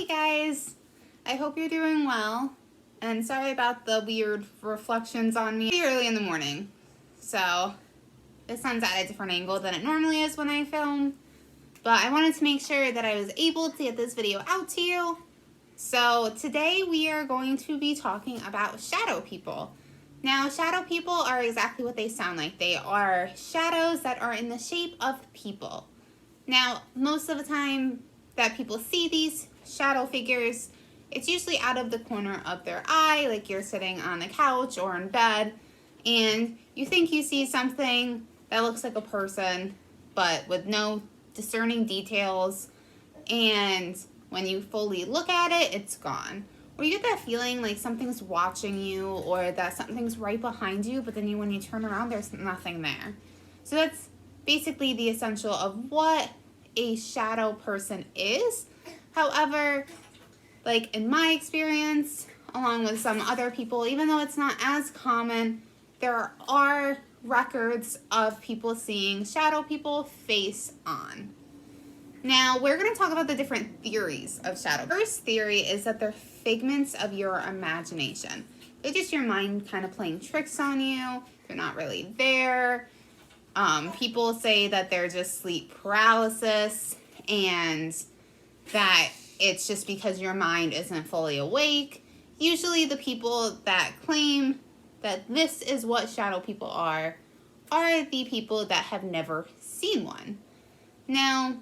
Hey guys, I hope you're doing well, and sorry about the weird reflections on me. It's early in the morning, so the sun's at a different angle than it normally is when I film, but I wanted to make sure that I was able to get this video out to you. So today we are going to be talking about shadow people. Now, shadow people are exactly what they sound like. They are shadows that are in the shape of people. Now, most of the time that people see these shadow figures, it's usually out of the corner of their eye, like you're sitting on the couch or in bed, and you think you see something that looks like a person, but with no discerning details, and when you fully look at it, it's gone. Or you get that feeling like something's watching you, or that something's right behind you, but then when you turn around, there's nothing there. So that's basically the essential of what a shadow person is. However, like in my experience, along with some other people, even though it's not as common, there are records of people seeing shadow people face on. Now, we're going to talk about the different theories of shadow. First theory is that they're figments of your imagination. They're just your mind kind of playing tricks on you. They're not really there. People say that they're just sleep paralysis and that it's just because your mind isn't fully awake. Usually the people that claim that this is what shadow people are the people that have never seen one. Now,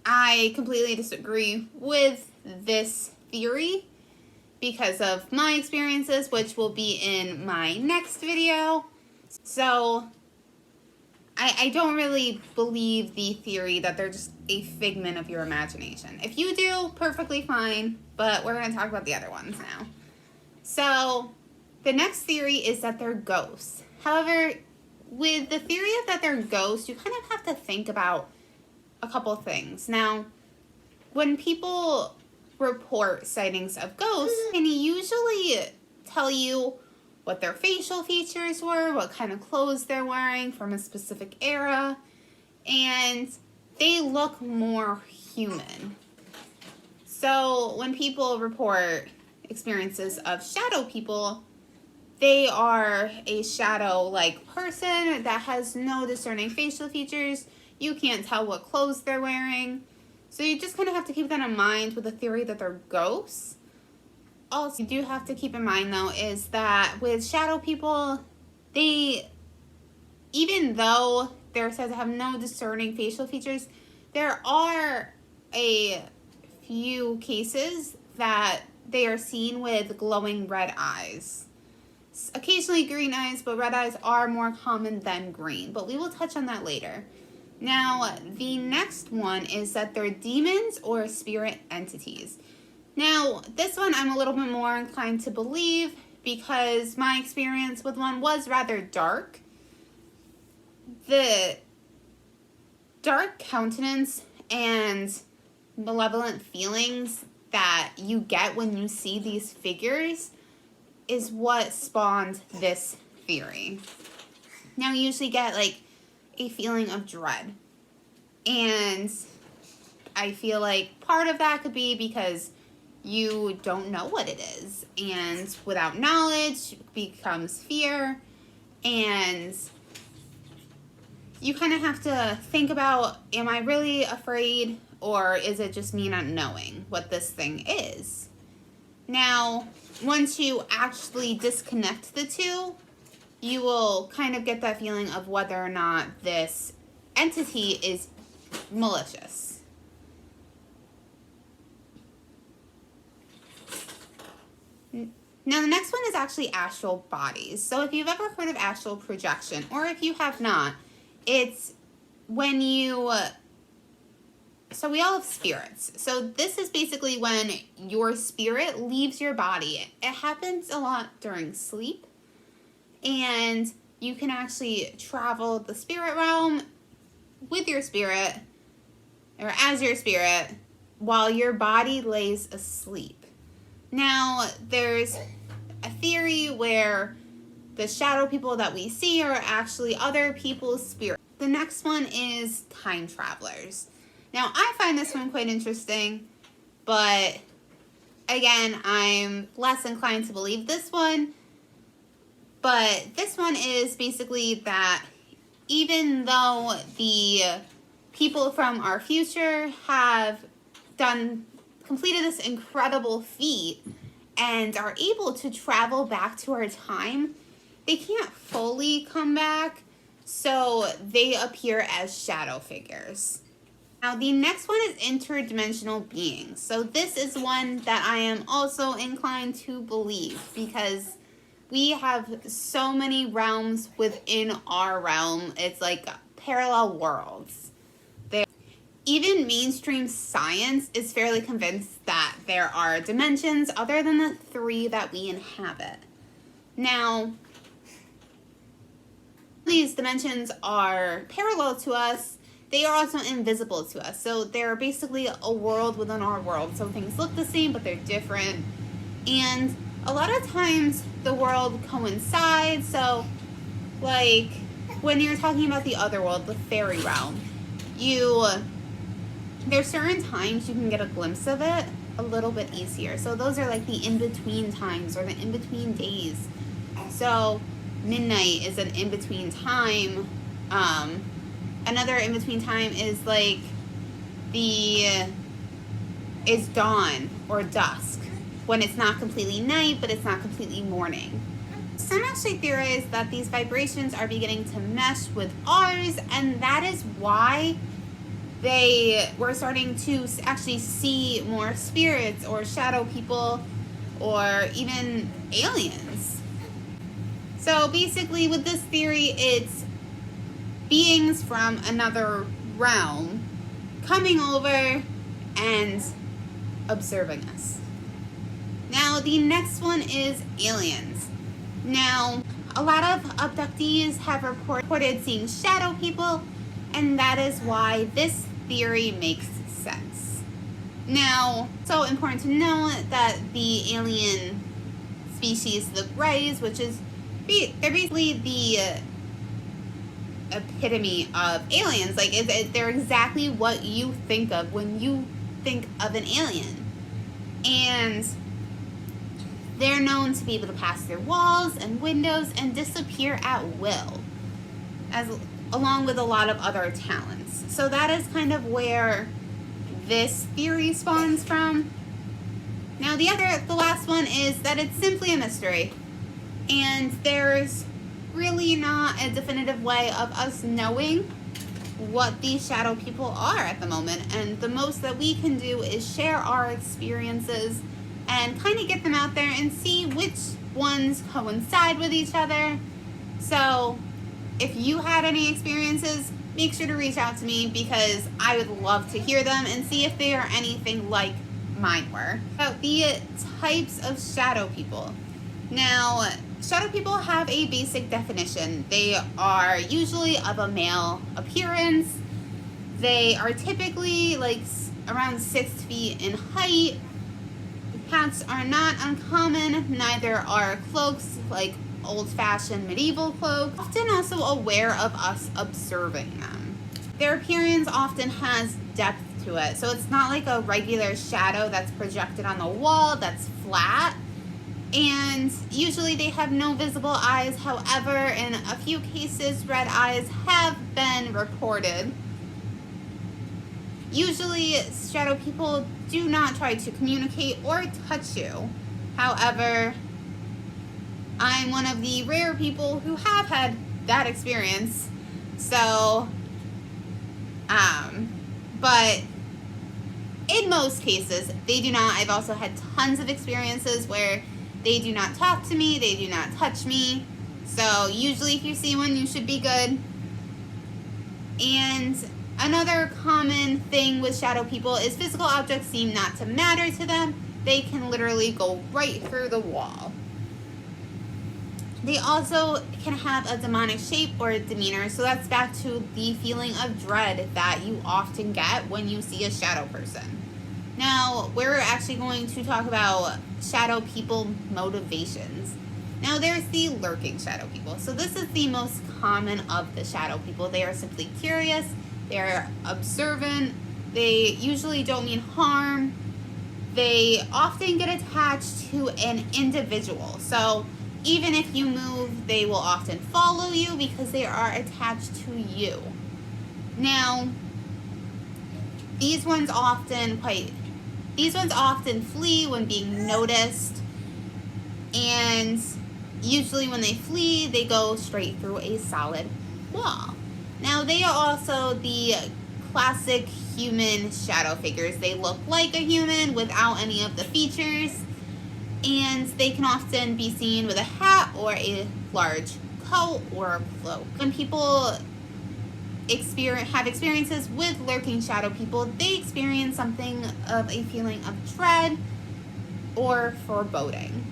I completely disagree with this theory because of my experiences, which will be in my next video. So I don't really believe the theory that they're just a figment of your imagination. If you do, perfectly fine, but we're going to talk about the other ones now. So the next theory is that they're ghosts. However, with the theory of that they're ghosts, you kind of have to think about a couple things. Now, when people report sightings of ghosts, can usually tell you what their facial features were, what kind of clothes they're wearing from a specific era, and they look more human. So when people report experiences of shadow people, they are a shadow-like person that has no discerning facial features. You can't tell what clothes they're wearing. So you just kind of have to keep that in mind with the theory that they're ghosts. Also, you do have to keep in mind, though, is that with shadow people, even though they're said to have no discerning facial features, there are a few cases that they are seen with glowing red eyes. Occasionally green eyes, but red eyes are more common than green. But we will touch on that later. Now, the next one is that they're demons or spirit entities. Now, this one I'm a little bit more inclined to believe because my experience with one was rather dark. The dark countenance and malevolent feelings that you get when you see these figures is what spawned this theory. Now, you usually get like a feeling of dread. And I feel like part of that could be because you don't know what it is. And without knowledge becomes fear. And you kind of have to think about, am I really afraid? Or is it just me not knowing what this thing is? Now, once you actually disconnect the two, you will kind of get that feeling of whether or not this entity is malicious. Now, the next one is actually astral bodies. So if you've ever heard of astral projection, or if you have not, it's when you... So we all have spirits. So this is basically when your spirit leaves your body. It happens a lot during sleep. And you can actually travel the spirit realm with your spirit, or as your spirit, while your body lays asleep. Now, there's a theory where the shadow people that we see are actually other people's spirits. The next one is time travelers. Now, I find this one quite interesting But again, I'm less inclined to believe this one. But this one is basically that even though the people from our future have completed this incredible feat and are able to travel back to our time, they can't fully come back, so they appear as shadow figures. Now, the next one is interdimensional beings. So this is one that I am also inclined to believe, because we have so many realms within our realm. It's like parallel worlds. Even mainstream science is fairly convinced that there are dimensions other than the 3 that we inhabit. Now, these dimensions are parallel to us. They are also invisible to us. So they're basically a world within our world. So things look the same, but they're different. And a lot of times the world coincides. So, like, when you're talking about the other world, the fairy realm, there's certain times you can get a glimpse of it a little bit easier. So those are like the in-between times, or the in-between days. So midnight is an in-between time. Another in-between time is like is dawn or dusk, when it's not completely night, but it's not completely morning. Some actually theorize that these vibrations are beginning to mesh with ours, and that is why we're starting to actually see more spirits or shadow people or even aliens. So basically with this theory, it's beings from another realm coming over and observing us. Now the next one is aliens. Now a lot of abductees have reported seeing shadow people, and that is why this theory makes sense. Now, so important to know that the alien species, the Greys, which is, they're basically the epitome of aliens. Like, they're exactly what you think of when you think of an alien. And they're known to be able to pass through walls and windows and disappear at will, along with a lot of other talents. So that is kind of where this theory spawns from. Now the last one is that it's simply a mystery, and there's really not a definitive way of us knowing what these shadow people are at the moment, and the most that we can do is share our experiences and kind of get them out there and see which ones coincide with each other. So if you had any experiences, make sure to reach out to me, because I would love to hear them and see if they are anything like mine were. So the types of shadow people. Now, shadow people have a basic definition. They are usually of a male appearance. They are typically like around 6 feet in height. Hats are not uncommon, neither are cloaks, like old-fashioned medieval cloaks. Often also aware of us observing them. Their appearance often has depth to it, so it's not like a regular shadow that's projected on the wall that's flat. And usually they have no visible eyes. However, in a few cases, red eyes have been reported. Usually, shadow people do not try to communicate or touch you. However, I'm one of the rare people who have had that experience. So, but in most cases, they do not. I've also had tons of experiences where they do not talk to me, they do not touch me. So usually if you see one, you should be good. And another common thing with shadow people is physical objects seem not to matter to them. They can literally go right through the wall. They also can have a demonic shape or demeanor, so that's back to the feeling of dread that you often get when you see a shadow person. Now, we're actually going to talk about shadow people motivations. Now, there's the lurking shadow people. So this is the most common of the shadow people. They are simply curious, they're observant, they usually don't mean harm, they often get attached to an individual. So even if you move, they will often follow you because they are attached to you. Now, these ones often flee when being noticed, and usually when they flee, they go straight through a solid wall. Now, they are also the classic human shadow figures. They look like a human without any of the features, and they can often be seen with a hat or a large coat or a cloak. When people have experiences with lurking shadow people, they experience something of a feeling of dread or foreboding.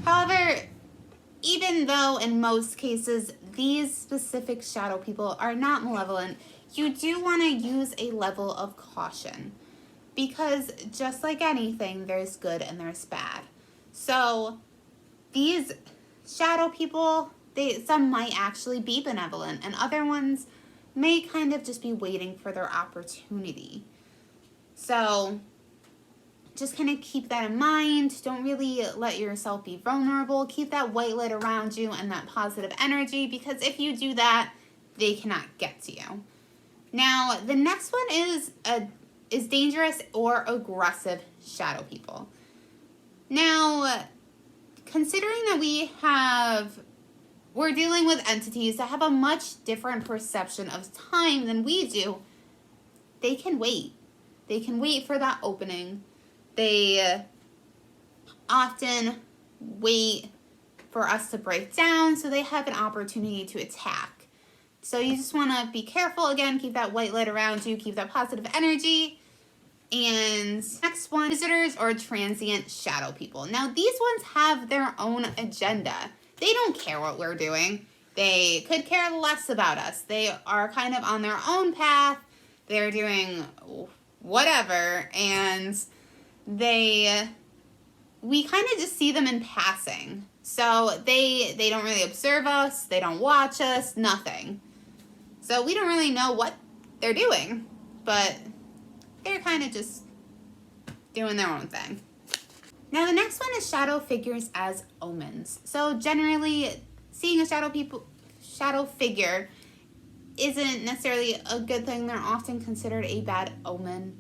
However, even though in most cases these specific shadow people are not malevolent, you do want to use a level of caution, because just like anything, there's good and there's bad. So these shadow people, some might actually be benevolent, and other ones may kind of just be waiting for their opportunity. So just kind of keep that in mind. Don't really let yourself be vulnerable. Keep that white light around you and that positive energy, because if you do that, they cannot get to you. Now, the next one is dangerous or aggressive shadow people. Now, considering that we're dealing with entities that have a much different perception of time than we do, they can wait. They can wait for that opening. They often wait for us to break down so they have an opportunity to attack. So you just want to be careful. Again, keep that white light around you, keep that positive energy. And next one, visitors or transient shadow people. Now, these ones have their own agenda. They don't care what we're doing. They could care less about us. They are kind of on their own path. They're doing whatever, and we kind of just see them in passing. So they don't really observe us. They don't watch us, nothing. So we don't really know what they're doing, but they're kind of just doing their own thing. Now, the next one is shadow figures as omens. So generally, seeing a shadow figure isn't necessarily a good thing. They're often considered a bad omen.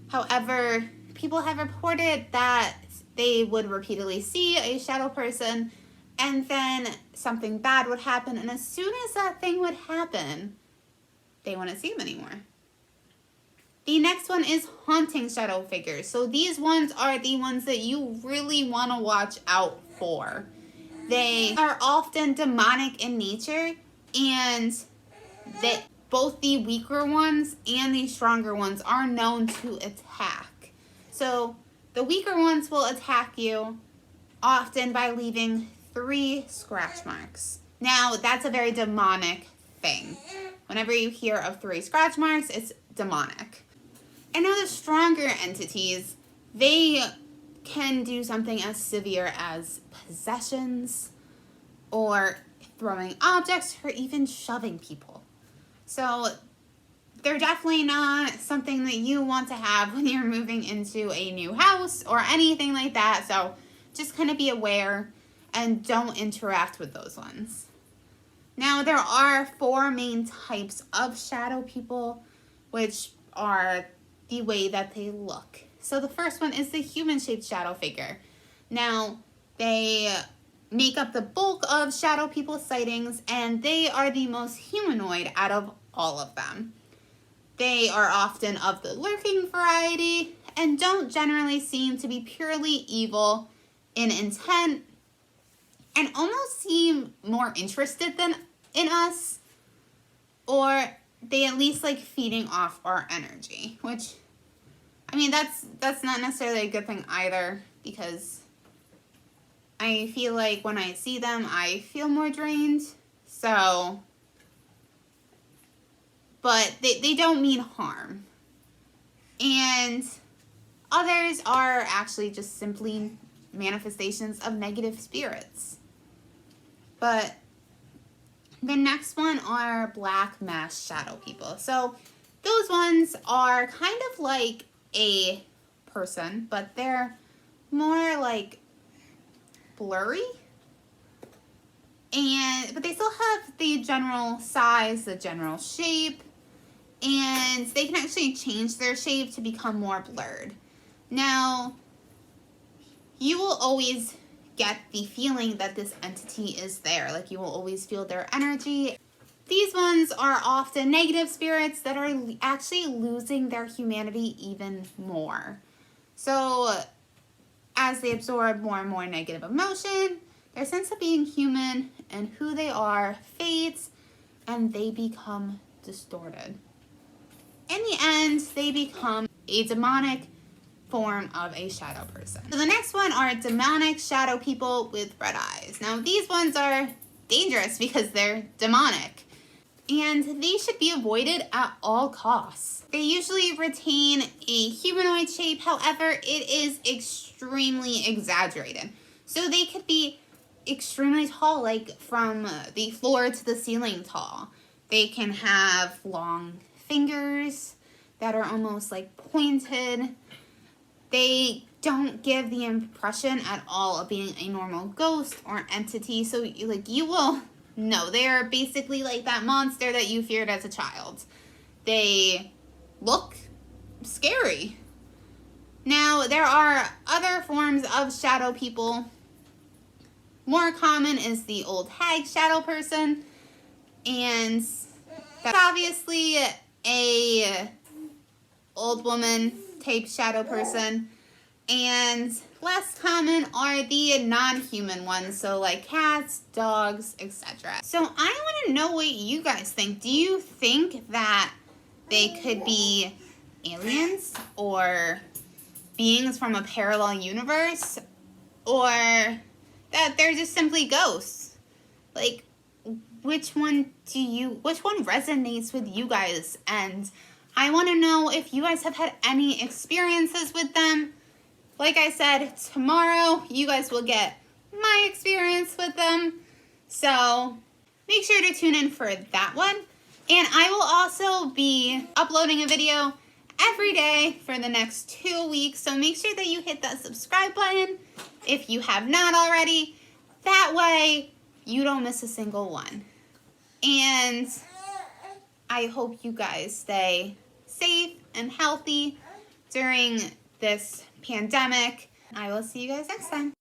However, people have reported that they would repeatedly see a shadow person, and then something bad would happen, and as soon as that thing would happen, they wouldn't see them anymore. The next one is haunting shadow figures. So these ones are the ones that you really want to watch out for. They are often demonic in nature, and both the weaker ones and the stronger ones are known to attack. So the weaker ones will attack you often by leaving 3 scratch marks. Now, that's a very demonic thing. Whenever you hear of 3 scratch marks, it's demonic. And now the stronger entities, they can do something as severe as possessions or throwing objects or even shoving people. So they're definitely not something that you want to have when you're moving into a new house or anything like that. So just kind of be aware and don't interact with those ones. Now, there are 4 main types of shadow people, which are the way that they look. So the first one is the human-shaped shadow figure. Now, they make up the bulk of shadow people sightings, and they are the most humanoid out of all of them. They are often of the lurking variety and don't generally seem to be purely evil in intent, and almost seem more interested than in us, or they at least like feeding off our energy, which, I mean, that's not necessarily a good thing either, because I feel like when I see them, I feel more drained. So, but they don't mean harm. And others are actually just simply manifestations of negative spirits. But the next one are black mass shadow people. So Those ones are kind of like a person, but they're more like blurry. But they still have the general size, the general shape, and they can actually change their shape to become more blurred. Now, you will always get the feeling that this entity is there. Like, you will always feel their energy. These ones are often negative spirits that are actually losing their humanity even more. So, as they absorb more and more negative emotion, their sense of being human and who they are fades, and they become distorted. In the end, they become a demonic form of a shadow person. So the next one are demonic shadow people with red eyes. Now, these ones are dangerous because they're demonic, and they should be avoided at all costs. They usually retain a humanoid shape, however, it is extremely exaggerated. So they could be extremely tall, like from the floor to the ceiling tall. They can have long fingers that are almost like pointed. They don't give the impression at all of being a normal ghost or entity. So you will know they are basically like that monster that you feared as a child. They look scary. Now, there are other forms of shadow people. More common is the old hag shadow person, and that's obviously a old woman type shadow person. And less common are the non-human ones, so like cats, dogs, etc. So I want to know what you guys think. Do you think that they could be aliens or beings from a parallel universe, or that they're just simply ghosts? Like, which one resonates with you guys? And I want to know if you guys have had any experiences with them. Like I said, tomorrow you guys will get my experience with them. So make sure to tune in for that one. And I will also be uploading a video every day for the next 2 weeks. So make sure that you hit that subscribe button if you have not already. That way you don't miss a single one. And I hope you guys stay safe and healthy during this pandemic. I will see you guys next time.